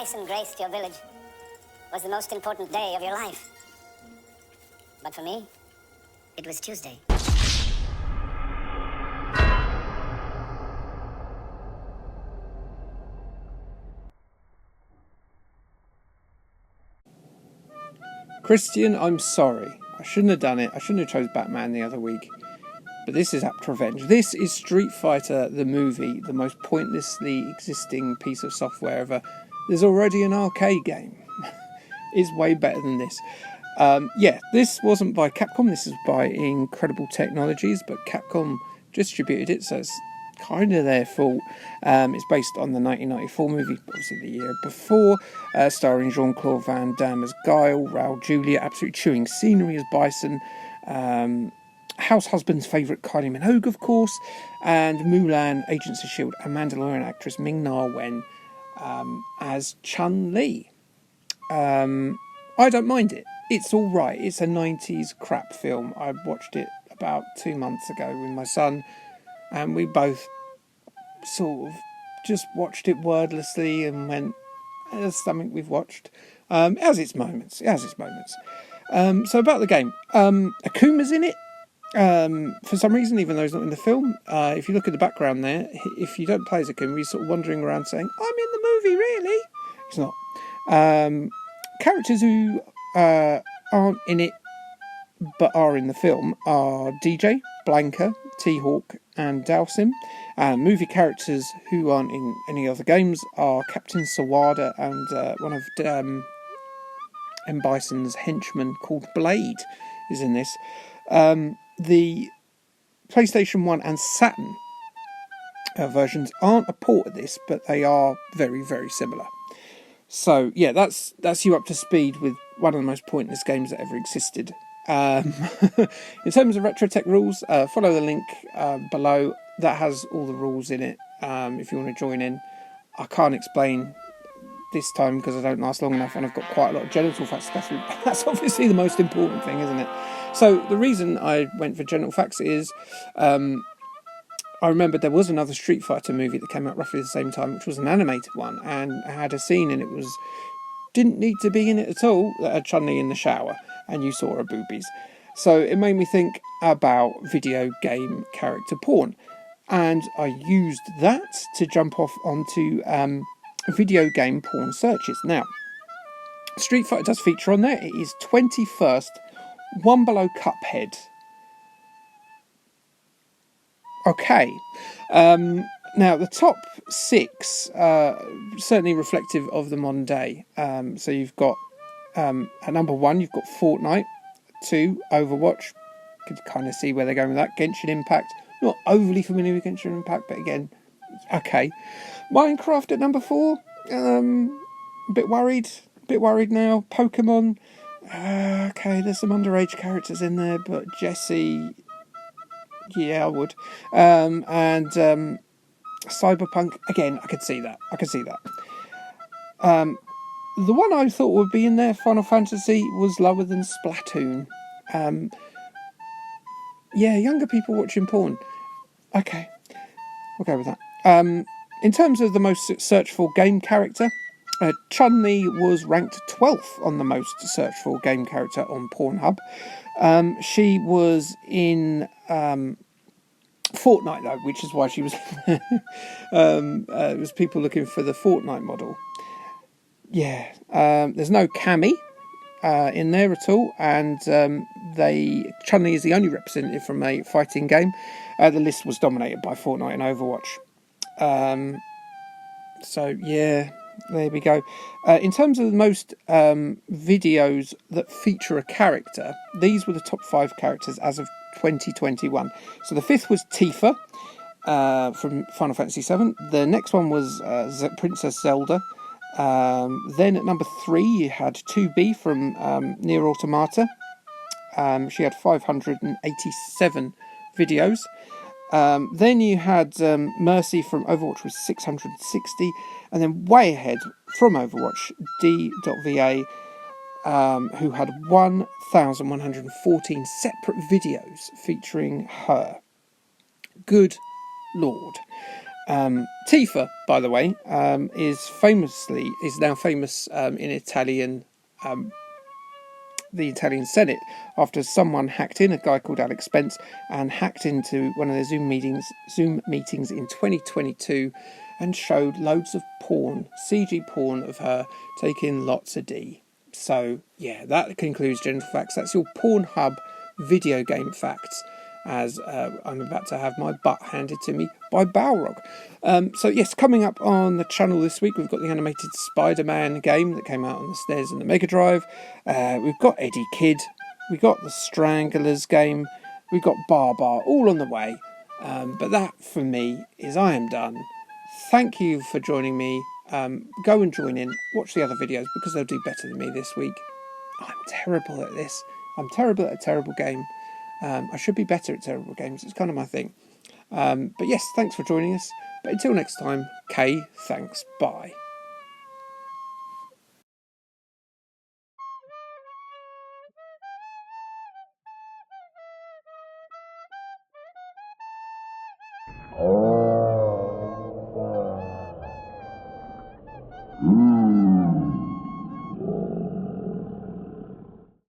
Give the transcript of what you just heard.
grace and grace to your village was the most important day of your life. But for me, it was Tuesday. Christian, I'm sorry. I shouldn't have done it. I shouldn't have chose Batman the other week. But this is apt revenge. This is Street Fighter, the movie, the most pointlessly existing piece of software ever. There's already an arcade game. It's way better than this. This wasn't by Capcom. This is by Incredible Technologies, but Capcom distributed it, so it's kind of their fault. It's based on the 1994 movie, obviously the year before, starring Jean-Claude Van Damme as Guile, Raul Julia, absolutely chewing scenery as Bison, house husband's favourite Kylie Minogue, of course, and Mulan, Agents of S.H.I.E.L.D., and Mandalorian actress Ming-Na Wen as Chun-Li. I don't mind it. It's alright. It's a 90s crap film. I watched it about 2 months ago with my son, and we both sort of just watched it wordlessly and went, there's something we've watched. It has its moments. So about the game. Akuma's in it. For some reason, even though he's not in the film. If you look at the background there, if you don't play as Akuma, he's sort of wandering around saying, I'm in the movie, really? He's not. Characters who aren't in it but are in the film are DJ, Blanca, T-Hawk and Dhalsim. Movie characters who aren't in any other games are Captain Sawada and one of M. Bison's henchmen called Blade is in this. The PlayStation 1 and Saturn versions aren't a port of this, but they are very, very similar. So, yeah, that's you up to speed with one of the most pointless games that ever existed. In terms of retro tech rules, follow the link below. That has all the rules in it if you want to join in. I can't explain this time because I don't last long enough and I've got quite a lot of genital facts. That's obviously the most important thing, isn't it? So the reason I went for genital facts is I remembered there was another Street Fighter movie that came out roughly the same time, which was an animated one, and had a scene and it didn't need to be in it at all, that had Chun-Li in the shower and you saw her boobies. So it made me think about video game character porn, and I used that to jump off onto video game porn searches. Now, Street Fighter does feature on there. It is 21st, one below Cuphead. Okay. Now, the top 6 certainly reflective of the modern day. So you've got at number 1, you've got Fortnite. 2, Overwatch. Could kind of see where they're going with that. Genshin Impact. Not overly familiar with Genshin Impact, but again, okay. Minecraft at number 4. A bit worried now. Pokemon. Okay, there's some underage characters in there, but Jessie, yeah, I would. And Cyberpunk, again, I could see that. The one I thought would be in there, Final Fantasy, was lower than Splatoon. Younger people watching porn. Okay, we'll go with that. In terms of the most searched for game character, Chun-Li was ranked 12th on the most searched for game character on Pornhub. She was in Fortnite, though, which is why she was... it was people looking for the Fortnite model. Yeah, there's no Cammy in there at all, and Chun-Li is the only representative from a fighting game. The list was dominated by Fortnite and Overwatch. So yeah, there we go. In terms of the most videos that feature a character, these were the top 5 characters as of 2021. So the 5th was Tifa from Final Fantasy VII. The next one was Princess Zelda. Then at number 3 you had 2B from Nier Automata. She had 587 videos. Then you had Mercy from Overwatch with 660, and then way ahead from Overwatch, D.Va, who had 1,114 separate videos featuring her. Good Lord. Tifa, by the way, is now famous in the Italian Senate after someone hacked in, a guy called Alex Spence, and hacked into one of their Zoom meetings in 2022 and showed loads of porn, CG porn of her taking lots of D. So yeah, that concludes General Facts. That's your Pornhub video game facts, as I'm about to have my butt handed to me by Balrog. So yes, coming up on the channel this week, we've got the animated Spider-Man game that came out on the SNES and the Mega Drive. We've got Eddie Kidd. We've got the Stranglers game. We've got Bar all on the way. But that, for me, is I am done. Thank you for joining me. Go and join in. Watch the other videos because they'll do better than me this week. I'm terrible at this. I'm terrible at a terrible game. I should be better at terrible games. It's kind of my thing. But yes, thanks for joining us. But until next time, Kay, thanks, bye. Oh.